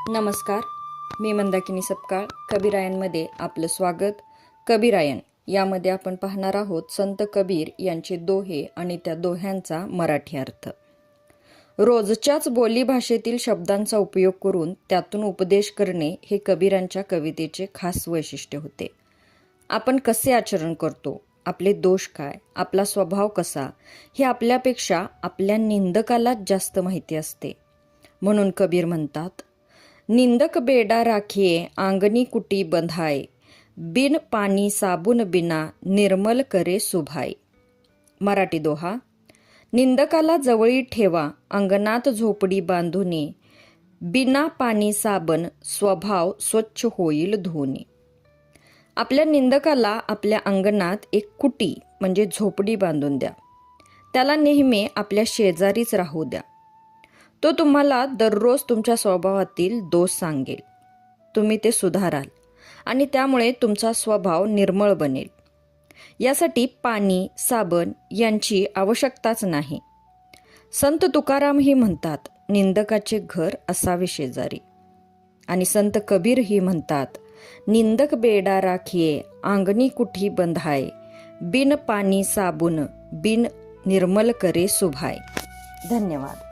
नमस्कार, मी मंदाकिनी सपकाळ. कबीरायनमध्ये आपलं स्वागत. कबीरायन यामध्ये आपण पाहणार आहोत संत कबीर यांचे दोहे आणि त्या दोह्यांचा मराठी अर्थ. रोजच्याच बोलीभाषेतील शब्दांचा उपयोग करून त्यातून उपदेश करणे हे कबीरांच्या कवितेचे खास वैशिष्ट्य होते. आपण कसे आचरण करतो, आपले दोष काय, आपला स्वभाव कसा, हे आपल्यापेक्षा आपल्या निंदकालाच जास्त माहिती असते. म्हणून कबीर म्हणतात, निंदक बेडा राखिये आंगनी कुटी बंधाय, बिन पाणी साबुन बिना निर्मल करे सुभाय. मराठी दोहा. निंदकाला जवळी ठेवा अंगणात झोपडी बांधुनी, बिना पाणी साबण स्वभाव स्वच्छ होईल धुनी. आपल्या निंदकाला आपल्या अंगणात एक कुटी म्हणजे झोपडी बांधून द्या. त्याला नेहमी आपल्या शेजारीच राहू द्या. तो तुम्हाला दररोज तुमच्या स्वभावातील दोष सांगेल. तुम्ही ते सुधाराल आणि त्यामुळे तुमचा स्वभाव निर्मळ बनेल. यासाठी पाणी साबण यांची आवश्यकताच नाही. संत तुकारामही म्हणतात, निंदकाचे घर असावे शेजारी. आणि संत कबीरही म्हणतात, निंदक बेडा राखिये आंगणी कुठी बंधाय, बिन पाणी साबुन बिन निर्मल करे सुभाय. धन्यवाद.